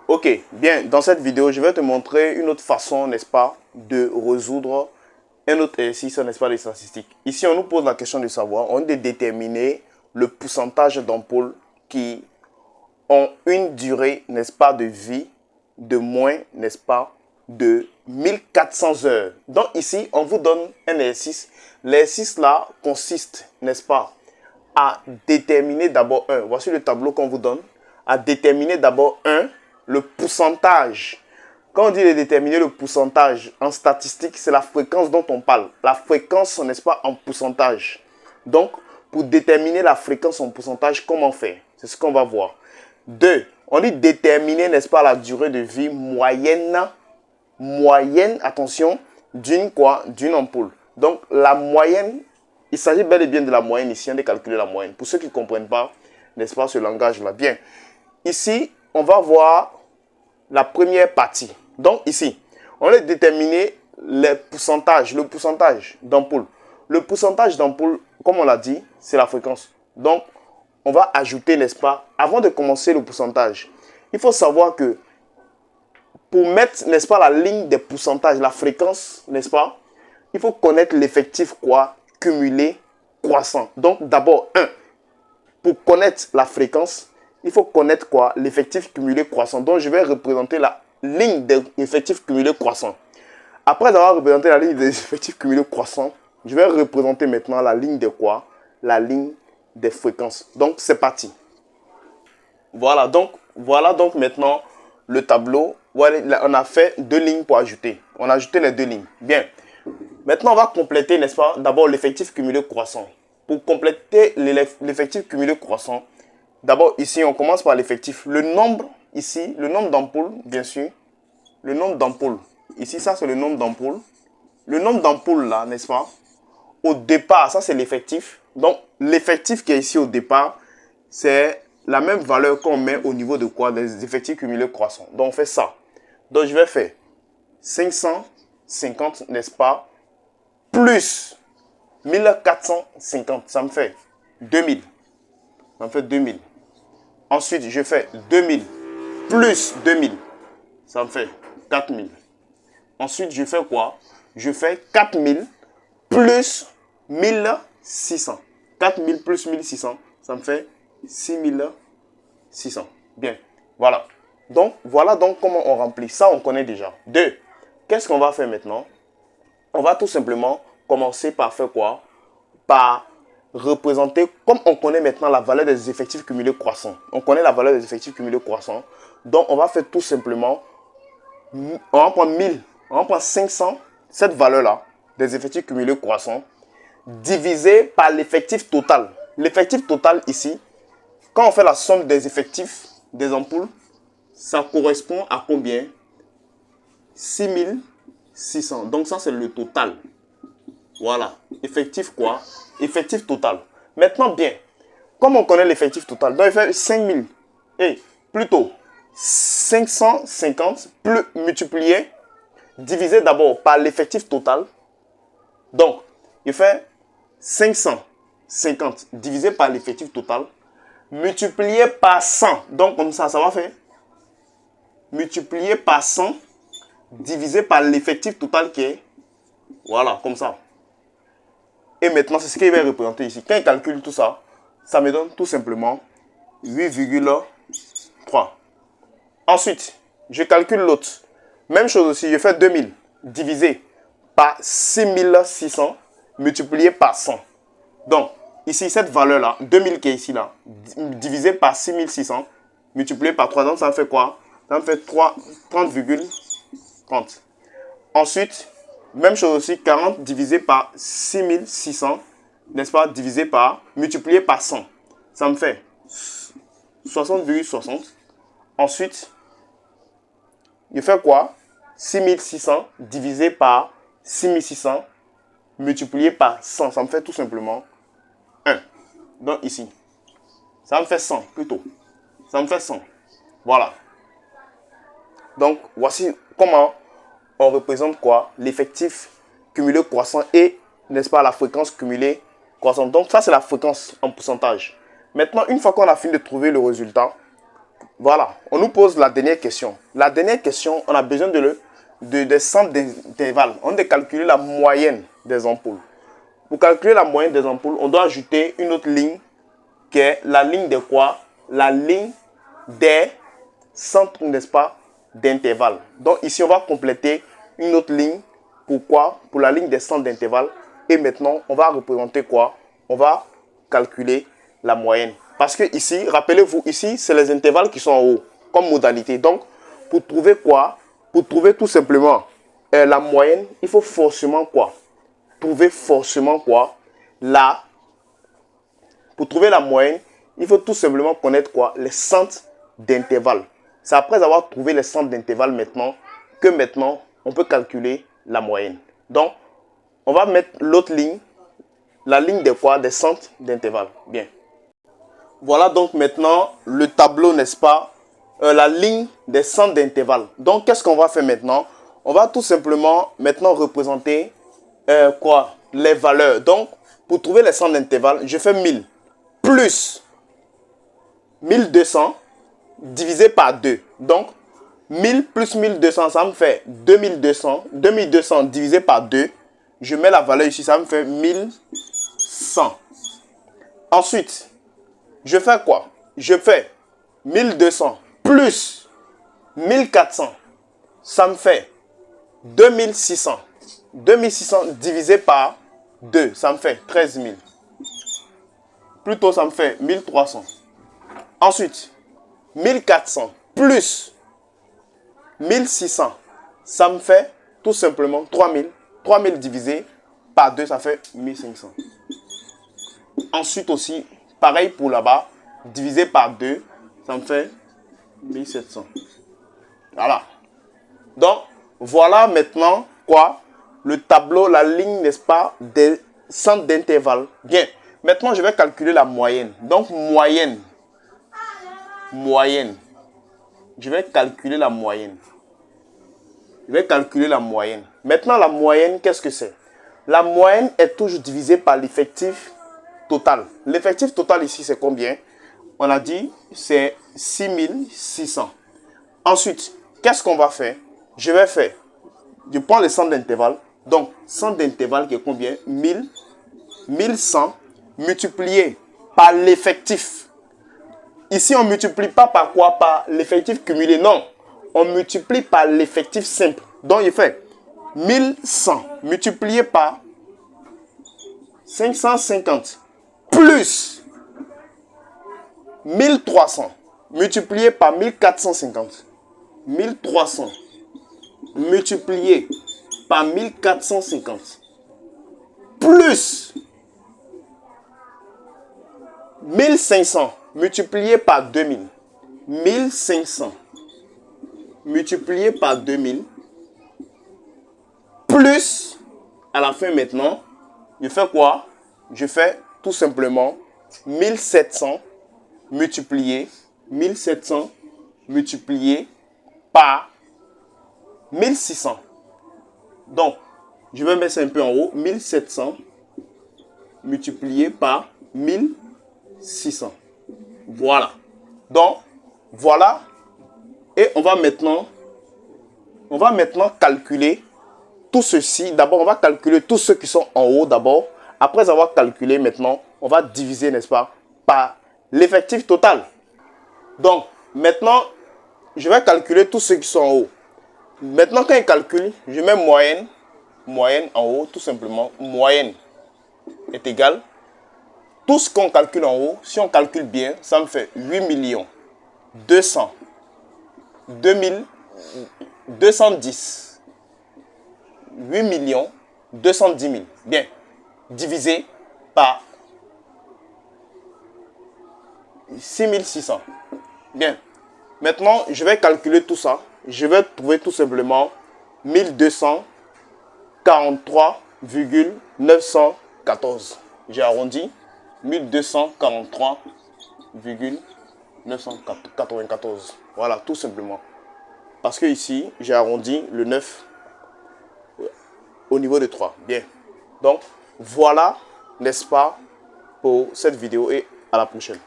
Ok, bien, dans cette vidéo, je vais te montrer une autre façon, n'est-ce pas, de résoudre un autre exercice, n'est-ce pas, des statistiques. Ici, on nous pose la question de savoir, on doit déterminer le pourcentage d'ampoules qui ont une durée, n'est-ce pas, de vie de moins, n'est-ce pas, de 1400 heures. Donc ici, on vous donne un exercice. L'exercice là consiste, n'est-ce pas, à déterminer d'abord voici le tableau qu'on vous donne, à déterminer d'abord le pourcentage. Quand on dit de déterminer le pourcentage en statistique, c'est la fréquence dont on parle. La fréquence, n'est-ce pas, en pourcentage. Donc, pour déterminer la fréquence en pourcentage, comment faire? C'est ce qu'on va voir. 2. On dit déterminer, n'est-ce pas, la durée de vie moyenne, attention, d'une quoi? D'une ampoule. Donc, la moyenne, il s'agit bel et bien de la moyenne ici, on va calculer la moyenne. Pour ceux qui ne comprennent pas, n'est-ce pas, ce langage-là. Bien, ici, on va voir la première partie. Donc, ici, on va déterminer le pourcentage d'ampoules. Le pourcentage d'ampoules, comme on l'a dit, c'est la fréquence. Donc, on va ajouter, n'est-ce pas, avant de commencer le pourcentage, il faut savoir que pour mettre, n'est-ce pas, la ligne des pourcentages, la fréquence, n'est-ce pas, il faut connaître l'effectif quoi? Cumulé croissant. Donc, d'abord, pour connaître la fréquence, il faut connaître quoi? L'effectif cumulé croissant. Donc, je vais représenter la ligne des effectifs cumulés croissants. Après avoir représenté la ligne des effectifs cumulés croissants, je vais représenter maintenant la ligne de quoi? La ligne des fréquences. Donc, c'est parti. Voilà donc maintenant le tableau. Voilà, on a fait deux lignes pour ajouter. On a ajouté les deux lignes. Bien. Maintenant, on va compléter, n'est-ce pas, d'abord l'effectif cumulé croissant. Pour compléter l'effectif cumulé croissant, d'abord ici, on commence par l'effectif. Le nombre, ici, le nombre d'ampoules, bien sûr. Le nombre d'ampoules. Ici, ça, c'est le nombre d'ampoules. Le nombre d'ampoules, là, n'est-ce pas? Au départ, ça, c'est l'effectif. Donc, l'effectif qui est ici au départ, c'est la même valeur qu'on met au niveau de quoi? Des effectifs cumulés croissants. Donc, on fait ça. Donc, je vais faire 550, n'est-ce pas? Plus 1450, ça me fait 2000. Ça me fait 2000. Ensuite, je fais 2000 plus 2000. Ça me fait 4000. Ensuite, je fais quoi? Je fais 4000 plus 1600. 4000 plus 1600, ça me fait 6600. Bien, voilà. Donc, voilà donc comment on remplit. Ça, on connaît déjà. 2. Qu'est-ce qu'on va faire maintenant? On va tout simplement commencer par faire quoi? Par représenter, comme on connaît maintenant la valeur des effectifs cumulés croissants. On connaît la valeur des effectifs cumulés croissants. Donc, on va faire tout simplement, on va prendre 1000, on va prendre 500, cette valeur-là, des effectifs cumulés croissants, divisé par l'effectif total. L'effectif total ici, quand on fait la somme des effectifs des ampoules, ça correspond à combien? 6600. Donc ça, c'est le total. Voilà. Effectif quoi? Effectif total. Maintenant, bien, comme on connaît l'effectif total, donc il fait 5000. Et plutôt 550 plus multiplié, divisé d'abord par l'effectif total. Donc, il fait 550 divisé par l'effectif total, multiplié par 100. Donc, comme ça va faire multiplié par 100 divisé par l'effectif total qui est, voilà, comme ça. Et maintenant, c'est ce qu'il va représenter ici. Quand il calcule tout ça, ça me donne tout simplement 8,3. Ensuite, je calcule l'autre. Même chose aussi, je fais 2000 divisé par 6600 multiplié par 100. Donc, ici, cette valeur-là, 2000 qui est ici, là, divisé par 6600 multiplié par 3, donc ça me fait quoi? Ça me fait 30,30. Ensuite, même chose aussi, 40 divisé par 6600, n'est-ce pas, divisé par, multiplié par 100. Ça me fait 60,60. Ensuite, je fais quoi? 6600 divisé par 6600 multiplié par 100. Ça me fait tout simplement 1. Donc ici, ça me fait 100 plutôt. Ça me fait 100. Voilà. Donc, voici comment on représente quoi? L'effectif cumulé croissant et, n'est-ce pas, la fréquence cumulée croissante. Donc, ça, c'est la fréquence en pourcentage. Maintenant, une fois qu'on a fini de trouver le résultat, voilà, on nous pose la dernière question. La dernière question, on a besoin des centres d'intervalle. On doit calculer la moyenne des ampoules. Pour calculer la moyenne des ampoules, on doit ajouter une autre ligne qui est la ligne de quoi? La ligne des centres, n'est-ce pas, d'intervalle. Donc ici, on va compléter une autre ligne. Pourquoi? Pour la ligne des centres d'intervalle. Et maintenant, on va représenter quoi? On va calculer la moyenne. Parce que ici, rappelez-vous, ici, c'est les intervalles qui sont en haut, comme modalité. Donc, pour trouver quoi? Pour trouver tout simplement la moyenne, il faut forcément quoi? Trouver forcément quoi? Pour trouver la moyenne, il faut tout simplement connaître quoi? Les centres d'intervalle. C'est après avoir trouvé les centres d'intervalle maintenant que maintenant, on peut calculer la moyenne. Donc, on va mettre l'autre ligne, la ligne de quoi? Des centres d'intervalle. Bien. Voilà donc maintenant le tableau, n'est-ce pas? La ligne des centres d'intervalle. Donc, qu'est-ce qu'on va faire maintenant? On va tout simplement maintenant représenter quoi? Les valeurs. Donc, pour trouver les centres d'intervalle, je fais 1000 plus 1200 divisé par 2. Donc, 1000 plus 1200, ça me fait 2200. 2200 divisé par 2. Je mets la valeur ici, ça me fait 1100. Ensuite, je fais quoi? Je fais 1200 plus 1400. Ça me fait 2600. 2600 divisé par 2, ça me fait 13 000. Plutôt, ça me fait 1300. Ensuite, 1400 plus 1600, ça me fait tout simplement 3000. 3000 divisé par 2, ça fait 1500. Ensuite aussi, pareil pour là-bas, divisé par 2, ça me fait 1700. Voilà. Donc, voilà maintenant quoi? Le tableau, la ligne, n'est-ce pas, des centres d'intervalle. Bien. Maintenant, je vais calculer la moyenne. Donc, moyenne. Moyenne. Je vais calculer la moyenne. Je vais calculer la moyenne. Maintenant, la moyenne, qu'est-ce que c'est? La moyenne est toujours divisée par l'effectif total. L'effectif total ici, c'est combien? On a dit, c'est 6600. Ensuite, qu'est-ce qu'on va faire? Je prends le centre d'intervalle. Donc, centre d'intervalle qui est combien? 1100 multiplié par l'effectif. Ici, on ne multiplie pas par quoi? Par l'effectif cumulé. Non. On multiplie par l'effectif simple. Donc, il fait 1100 multiplié par 550 plus 1300 multiplié par 1450. 1300 multiplié par 1450 plus 1500 multiplié par 2000. 1500 multiplié par 2000 plus, à la fin maintenant, je fais quoi? Je fais tout simplement 1700 multiplié par 1600. Donc, je vais mettre ça un peu en haut. 1700 multiplié par 1600. Voilà. Donc, voilà. Et on va maintenant calculer tout ceci. D'abord, on va calculer tous ceux qui sont en haut d'abord. Après avoir calculé maintenant, on va diviser, n'est-ce pas, par l'effectif total. Donc, maintenant, je vais calculer tous ceux qui sont en haut. Maintenant, quand je calcule, je mets moyenne. Moyenne en haut, tout simplement. Moyenne est égal. Tout ce qu'on calcule en haut, si on calcule bien, ça me fait 8 200 210. 8 210 000. Bien. Divisé par 6600. Bien. Maintenant, je vais calculer tout ça. Je vais trouver tout simplement 1243,914. J'ai arrondi 1243,994. Voilà, tout simplement. Parce que ici, j'ai arrondi le 9 au niveau de 3. Bien. Donc, voilà, n'est-ce pas, pour cette vidéo et à la prochaine.